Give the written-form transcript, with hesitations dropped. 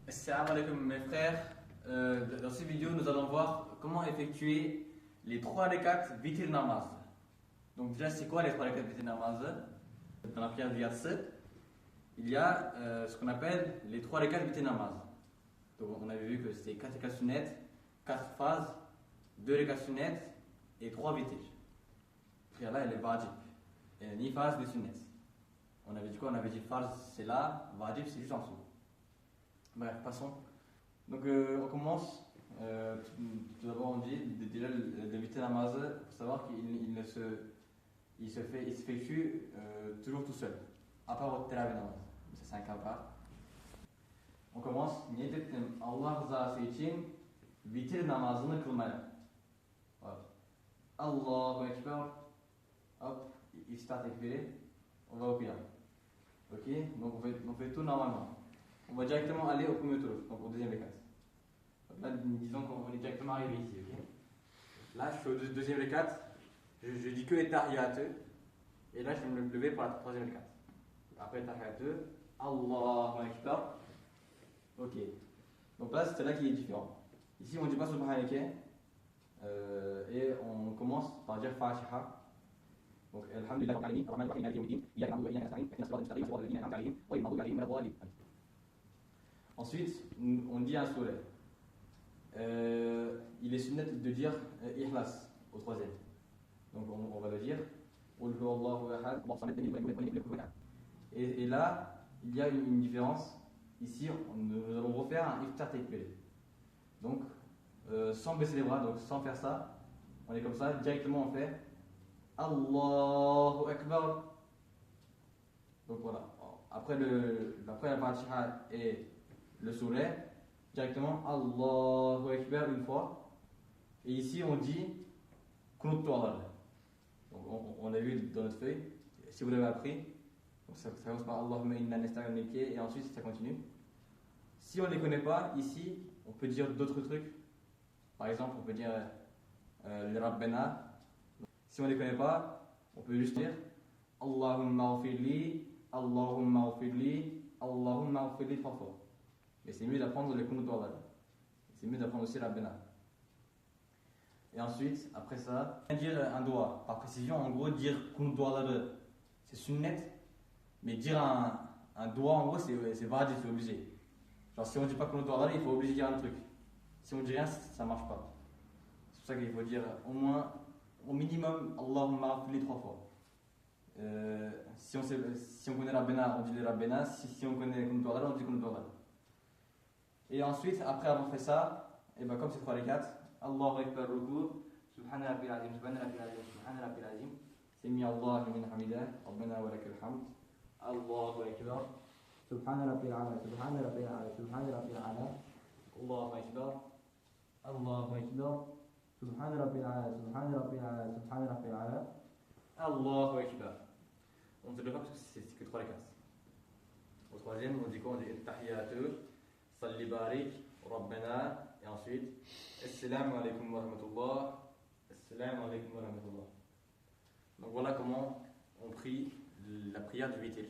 Assalamu alaikum mes frères. Dans cette vidéo, nous allons voir comment effectuer les 3 rakats vitir namaz. Donc déjà, c'est quoi les 3 rakats vitir namaz? Dans la prière du Yatse, il y a ce qu'on appelle les 3 rakats vitir namaz. Donc on avait vu que c'était 4 rakats sunnet, 4 phases, 2 rakats sunnet et 3 vitir. La prière là, elle est wajib. Elle n'est ni phase ni sunnet. On avait dit quoi? On avait dit phase c'est là, wajib c'est juste en dessous. Bref, passons. Donc on commence. Tout d'abord on dit déjà le vitir namaz. Il faut savoir qu'il s'effectue toujours tout seul, à part votre teravih namaz. Ça c'est un cas à part. On commence. Niyet ettim Allah rızası için vitir namazını kılmaya. Voilà. Allahu Ekber. Hop, iftah tekbiri. On va au qiyam. Ok, donc on fait tout normalement. On va directement aller au premier tour, donc au deuxième rekat. Là, disons qu'on est directement arrivé ici, ok. Là, je suis au deuxième rekat, je dis que les tahiyat, et là, je vais me lever pour la troisième rekat. Après les tahiyat, Allahu Akbar. Ok. Donc là, c'est là qui est différent. Ici, on ne dit pas subhanaka, et on commence par dire Fatiha. Donc, Alhamdulillah, Ar-Rahman Ar-Rahim, Maliki Yawmiddin, Iyyaka na'budu wa iyyaka nasta'in, ihdinas siratal mustaqim, siratal ladzina an'amta 'alayhim, ghayril maghdubi 'alayhim waladdallin. Ensuite, on dit un souhait. Il est sunnet de dire Ikhlas au troisième. Donc on va le dire. Et là, il y a une différence. Ici, nous allons refaire un iftah tekbir. Donc, sans baisser les bras, donc sans faire ça, on est comme ça, directement on fait Allahu Akbar. Donc voilà. Après la Fatiha et le sourire, directement Allahu Akbar une fois. Et ici on dit Qunut al. Donc on l'a vu dans notre feuille. Si vous l'avez appris, donc ça commence par Allahumma inna nasta'inuk et ensuite ça continue. Si on ne les connaît pas, ici on peut dire d'autres trucs. Par exemple, on peut dire les Rabbana. Si on ne les connaît pas, on peut juste dire Allahumma ghfirli, Allahumma ghfirli, Allahumma ghfirli 3 fois. Mais c'est mieux d'apprendre le Qunut al. C'est mieux d'apprendre aussi la Bena. Et ensuite, après ça, dire un doigt. Par précision, en gros, dire Qunut al, c'est sunnet. Mais dire un doigt, en gros, c'est wajib, c'est obligé. Genre, si on ne dit pas Qunut al, il faut obliger de dire un truc. Si on ne dit rien, ça ne marche pas. C'est pour ça qu'il faut dire au moins, au minimum, Allahumma ghfirli 3 fois. Si on connaît la Bena, on dit la Bena. Si on connaît Qunut al, on dit Qunut al. Et ensuite, après avoir fait ça, et ben comme c'est 3 les 4, Allahu Akbar Ruku, Subhana Rabbil Azim, Subhana Rabbil Azim, Subhana Rabbil Azim, Sami Allahu min hamidah, Rabbana wa lakal hamd, Allahu Akbar, Subhana Rabbil Ala, Subhana Rabbil Ala, Subhana Rabbil Ala, Allahu Akbar, Allahu Akbar, Subhana Rabbil Ala, Subhana Rabbil Ala, Subhana Rabbil Ala, Allahu Akbar. On ne se le pas parce que c'est que 3 les 4. Au troisième, on dit quoi? On dit Tahiyatu. Salli barik, Rabbana, et ensuite, Assalamu alaikum wa rahmatullah, Assalamu alaikum wa rahmatullah. Donc voilà comment on prie la prière du vitir.